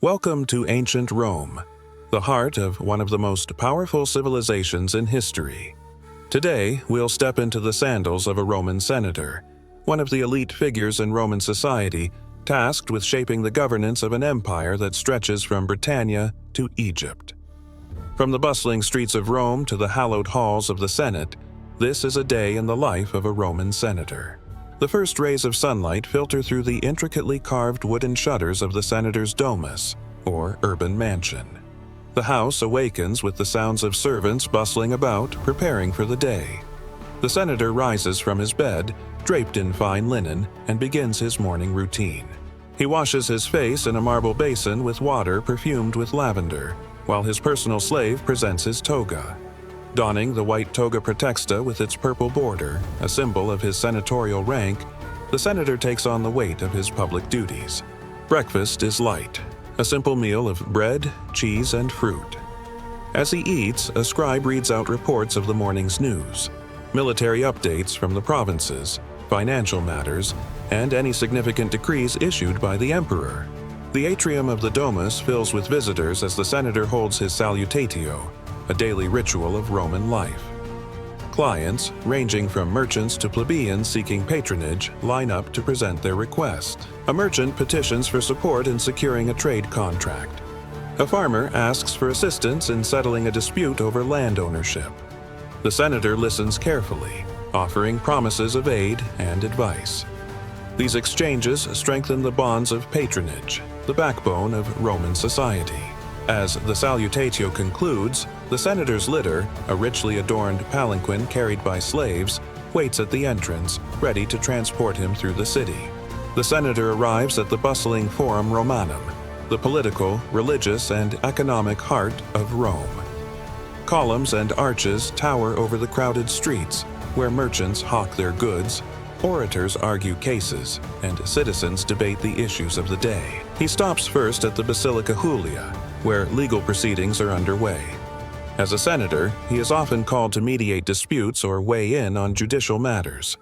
Welcome to ancient Rome, the heart of one of the most powerful civilizations in history. Today, we'll step into the sandals of a Roman senator, one of the elite figures in Roman society, tasked with shaping the governance of an empire that stretches from Britannia to Egypt. From the bustling streets of Rome to the hallowed halls of the Senate, this is a day in the life of a Roman senator. The first rays of sunlight filter through the intricately carved wooden shutters of the senator's domus, or urban mansion. The house awakens with the sounds of servants bustling about, preparing for the day. The senator rises from his bed, draped in fine linen, and begins his morning routine. He washes his face in a marble basin with water perfumed with lavender, while his personal slave presents his toga. Donning the white toga praetexta with its purple border, a symbol of his senatorial rank, the senator takes on the weight of his public duties. Breakfast is light, a simple meal of bread, cheese, and fruit. As he eats, a scribe reads out reports of the morning's news, military updates from the provinces, financial matters, and any significant decrees issued by the emperor. The atrium of the domus fills with visitors as the senator holds his salutatio, a daily ritual of Roman life. Clients, ranging from merchants to plebeians seeking patronage, line up to present their request. A merchant petitions for support in securing a trade contract. A farmer asks for assistance in settling a dispute over land ownership. The senator listens carefully, offering promises of aid and advice. These exchanges strengthen the bonds of patronage, the backbone of Roman society. As the salutatio concludes, the senator's litter, a richly adorned palanquin carried by slaves, waits at the entrance, ready to transport him through the city. The senator arrives at the bustling Forum Romanum, the political, religious, and economic heart of Rome. Columns and arches tower over the crowded streets, where merchants hawk their goods, orators argue cases, and citizens debate the issues of the day. He stops first at the Curia Julia, where legal proceedings are underway. As a senator, he is often called to mediate disputes or weigh in on judicial matters.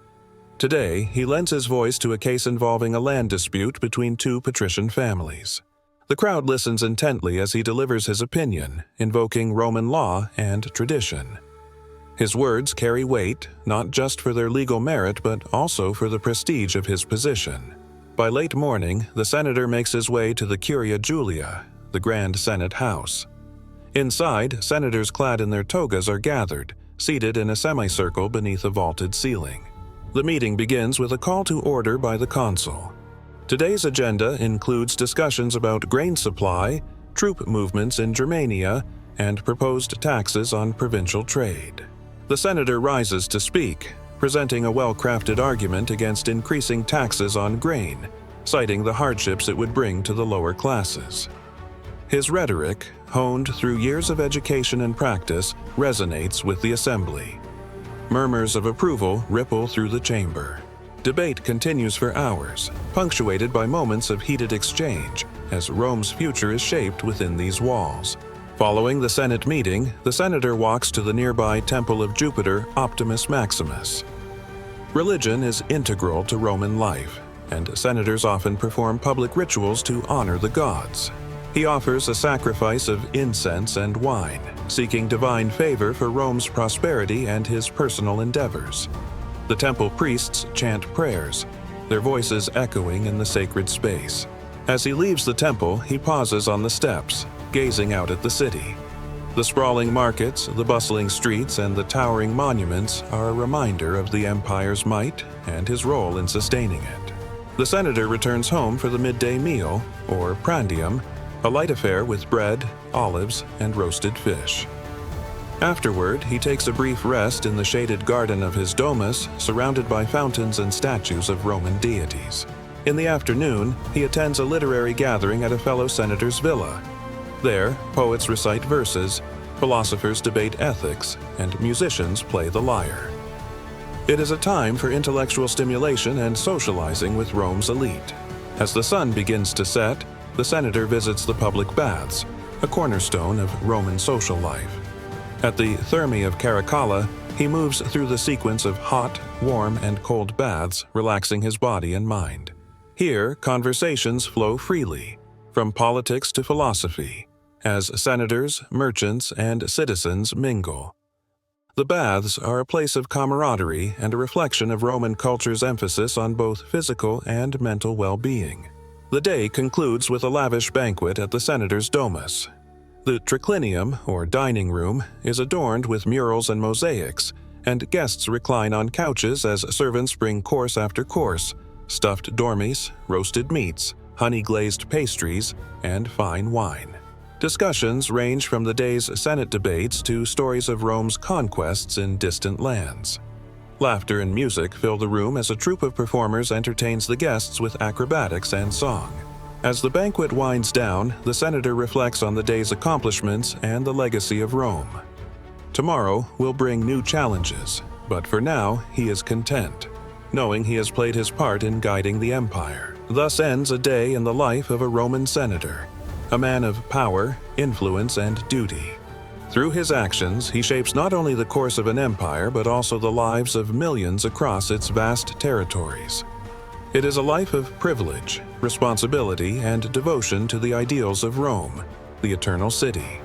Today, he lends his voice to a case involving a land dispute between two patrician families. The crowd listens intently as he delivers his opinion, invoking Roman law and tradition. His words carry weight, not just for their legal merit but also for the prestige of his position. By late morning, the senator makes his way to the Curia Julia, the Grand Senate House. Inside, senators clad in their togas are gathered, seated in a semicircle beneath a vaulted ceiling. The meeting begins with a call to order by the consul. Today's agenda includes discussions about grain supply, troop movements in Germania, and proposed taxes on provincial trade. The senator rises to speak, presenting a well-crafted argument against increasing taxes on grain, citing the hardships it would bring to the lower classes. His rhetoric, honed through years of education and practice, resonates with the assembly. Murmurs of approval ripple through the chamber. Debate continues for hours, punctuated by moments of heated exchange, as Rome's future is shaped within these walls. Following the Senate meeting, the senator walks to the nearby temple of Jupiter, Optimus Maximus. Religion is integral to Roman life, and senators often perform public rituals to honor the gods. He offers a sacrifice of incense and wine, seeking divine favor for Rome's prosperity and his personal endeavors. The temple priests chant prayers, their voices echoing in the sacred space. As he leaves the temple, he pauses on the steps, gazing out at the city. The sprawling markets, the bustling streets, and the towering monuments are a reminder of the empire's might and his role in sustaining it. The senator returns home for the midday meal, or prandium, a light affair with bread, olives, and roasted fish. Afterward, he takes a brief rest in the shaded garden of his domus, surrounded by fountains and statues of Roman deities. In the afternoon, he attends a literary gathering at a fellow senator's villa. There, poets recite verses, philosophers debate ethics, and musicians play the lyre. It is a time for intellectual stimulation and socializing with Rome's elite. As the sun begins to set, the senator visits the public baths, a cornerstone of Roman social life. At the Thermae of Caracalla, he moves through the sequence of hot, warm, and cold baths, relaxing his body and mind. Here, conversations flow freely, from politics to philosophy, as senators, merchants, and citizens mingle. The baths are a place of camaraderie and a reflection of Roman culture's emphasis on both physical and mental well-being. The day concludes with a lavish banquet at the senator's domus. The triclinium, or dining room, is adorned with murals and mosaics, and guests recline on couches as servants bring course after course: stuffed dormice, roasted meats, honey-glazed pastries, and fine wine. Discussions range from the day's Senate debates to stories of Rome's conquests in distant lands. Laughter and music fill the room as a troupe of performers entertains the guests with acrobatics and song. As the banquet winds down, the senator reflects on the day's accomplishments and the legacy of Rome. Tomorrow will bring new challenges, but for now he is content, knowing he has played his part in guiding the empire. Thus ends a day in the life of a Roman senator, a man of power, influence, and duty. Through his actions, he shapes not only the course of an empire but also the lives of millions across its vast territories. It is a life of privilege, responsibility, and devotion to the ideals of Rome, the Eternal City.